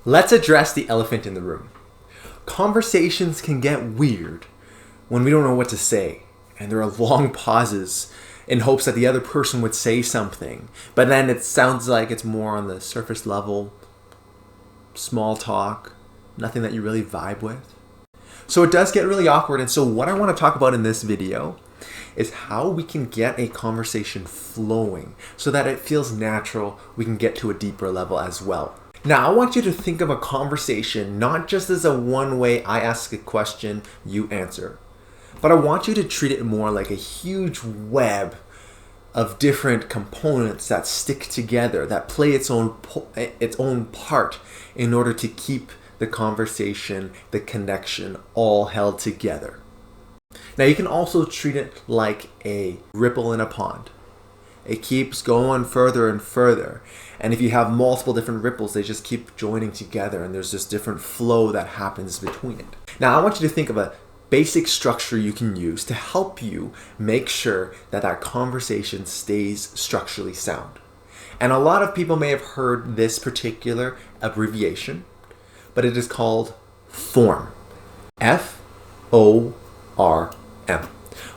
Let's address the elephant in the room. Conversations can get weird when we don't know what to say, and there are long pauses in hopes that the other person would say something, but then it sounds like it's more on the surface level, small talk, nothing that you really vibe with. So it does get really awkward, and so what I want to talk about in this video is how we can get a conversation flowing so that it feels natural, we can get to a deeper level as well. Now, I want you to think of a conversation not just as a one-way, I ask a question, you answer, but I want you to treat it more like a huge web of different components that stick together, that play its own part in order to keep the conversation, the connection all held together. Now, you can also treat it like a ripple in a pond. It keeps going further and further. And if you have multiple different ripples, they just keep joining together and there's this different flow that happens between it. Now, I want you to think of a basic structure you can use to help you make sure that that conversation stays structurally sound. And a lot of people may have heard this particular abbreviation, but it is called FORM. F-O-R-M.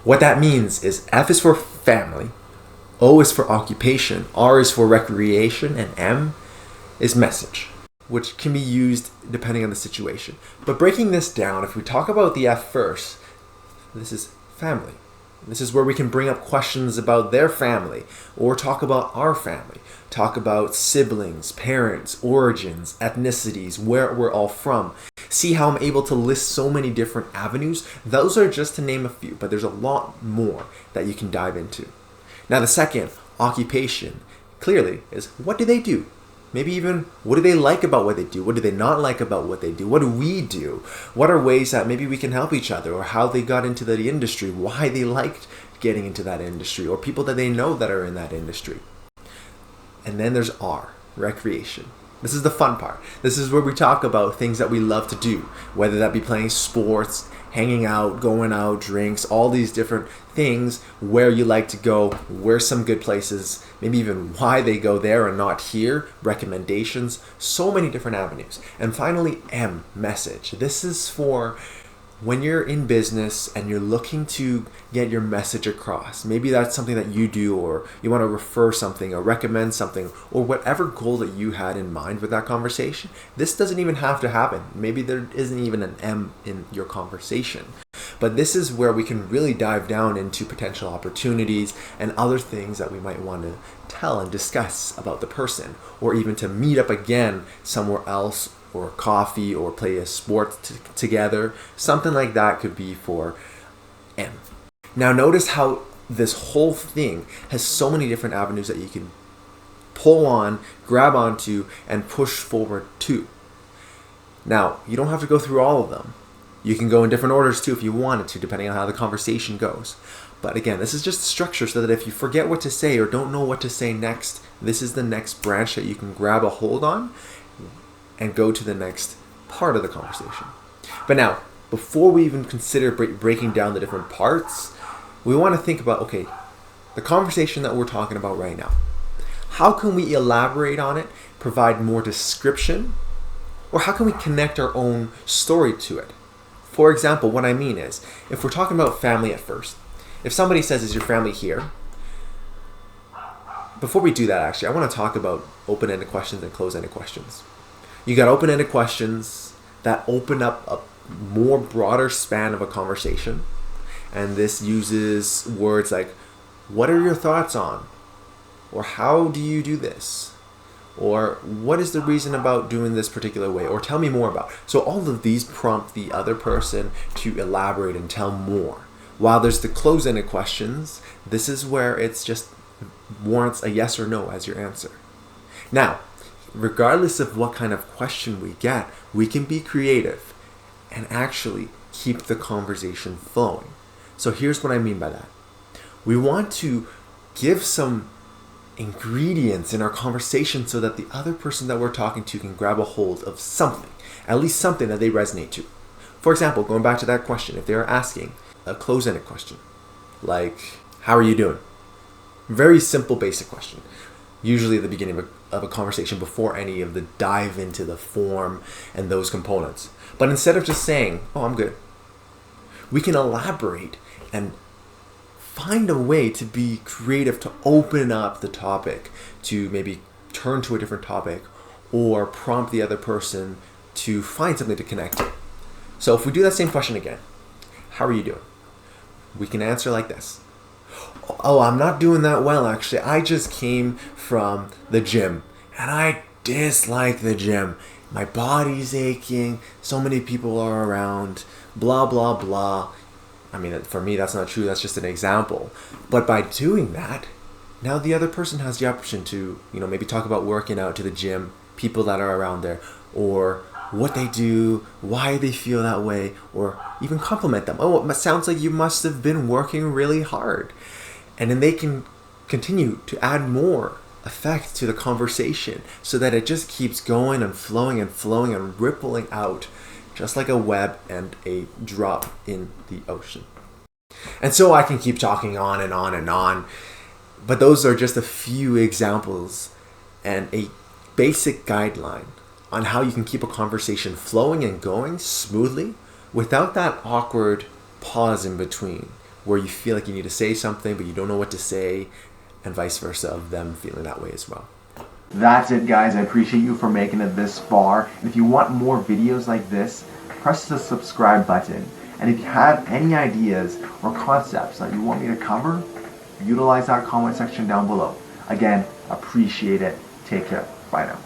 What that means is F is for family, O is for occupation, R is for recreation, and M is message, which can be used depending on the situation. But breaking this down, if we talk about the F first, this is family. This is where we can bring up questions about their family or talk about our family, talk about siblings, parents, origins, ethnicities, where we're all from. See how I'm able to list so many different avenues? Those are just to name a few, but there's a lot more that you can dive into. Now, the second, occupation, clearly is what do they do? Maybe even what do they like about what they do? What do they not like about what they do? What do we do? What are ways that maybe we can help each other, or how they got into the industry, why they liked getting into that industry, or people that they know that are in that industry. And then there's R, recreation. This is the fun part. This is where we talk about things that we love to do, whether that be playing sports, hanging out, going out, drinks, all these different things, where you like to go, where's some good places, maybe even why they go there and not here, recommendations, so many different avenues. And finally, M, message. This is for when you're in business and you're looking to get your message across. Maybe that's something that you do, or you want to refer something or recommend something, or whatever goal that you had in mind with that conversation. This doesn't even have to happen. Maybe there isn't even an M in your conversation. But this is where we can really dive down into potential opportunities and other things that we might want to tell and discuss about the person, or even to meet up again somewhere else, or coffee, or play a sport together. Something like that could be for M. Now, notice how this whole thing has so many different avenues that you can pull on, grab onto, and push forward to. Now, you don't have to go through all of them. You can go in different orders too if you wanted to, depending on how the conversation goes. But again, this is just structure so that if you forget what to say or don't know what to say next, this is the next branch that you can grab a hold on and go to the next part of the conversation. But now, before we even consider breaking down the different parts, we want to think about, okay, the conversation that we're talking about right now. How can we elaborate on it, provide more description, or how can we connect our own story to it? For example, what I mean is, if we're talking about family at first, if somebody says, is your family here? Before we do that, actually, I want to talk about open-ended questions and closed-ended questions. You got open-ended questions that open up a more broader span of a conversation. And this uses words like, what are your thoughts on? Or how do you do this? Or what is the reason about doing this particular way? Or tell me more about. So all of these prompt the other person to elaborate and tell more. While there's the closed-ended questions, this is where it's just warrants a yes or no as your answer. Now, regardless of what kind of question we get, we can be creative and actually keep the conversation flowing. So here's what I mean by that. We want to give some ingredients in our conversation so that the other person that we're talking to can grab a hold of something, at least something that they resonate to. For example, going back to that question, if they're asking a closed-ended question, like, how are you doing? Very simple, basic question. usually at the beginning of a conversation before any of the dive into the form and those components. But instead of just saying, oh, I'm good, we can elaborate and find a way to be creative, to open up the topic, to maybe turn to a different topic, or prompt the other person to find something to connect to. So if we do that same question again, how are you doing? We can answer like this. Oh, I'm not doing that well, actually. I just came from the gym and I dislike the gym. My body's aching. So many people are around. Blah, blah, blah. I mean, for me, that's not true. That's just an example. But by doing that, now the other person has the option to, maybe talk about working out to the gym, people that are around there, or what they do, why they feel that way, or even compliment them. Oh, it sounds like you must have been working really hard. And then they can continue to add more effect to the conversation so that it just keeps going and flowing and rippling out, just like a web and a drop in the ocean. And so I can keep talking on and on and on, but those are just a few examples and a basic guideline on how you can keep a conversation flowing and going smoothly without that awkward pause in between where you feel like you need to say something but you don't know what to say, and vice versa of them feeling that way as well. That's it, guys. I appreciate you for making it this far. And if you want more videos like this, press the subscribe button. And if you have any ideas or concepts that you want me to cover, utilize that comment section down below. Again, appreciate it. Take care. Bye now.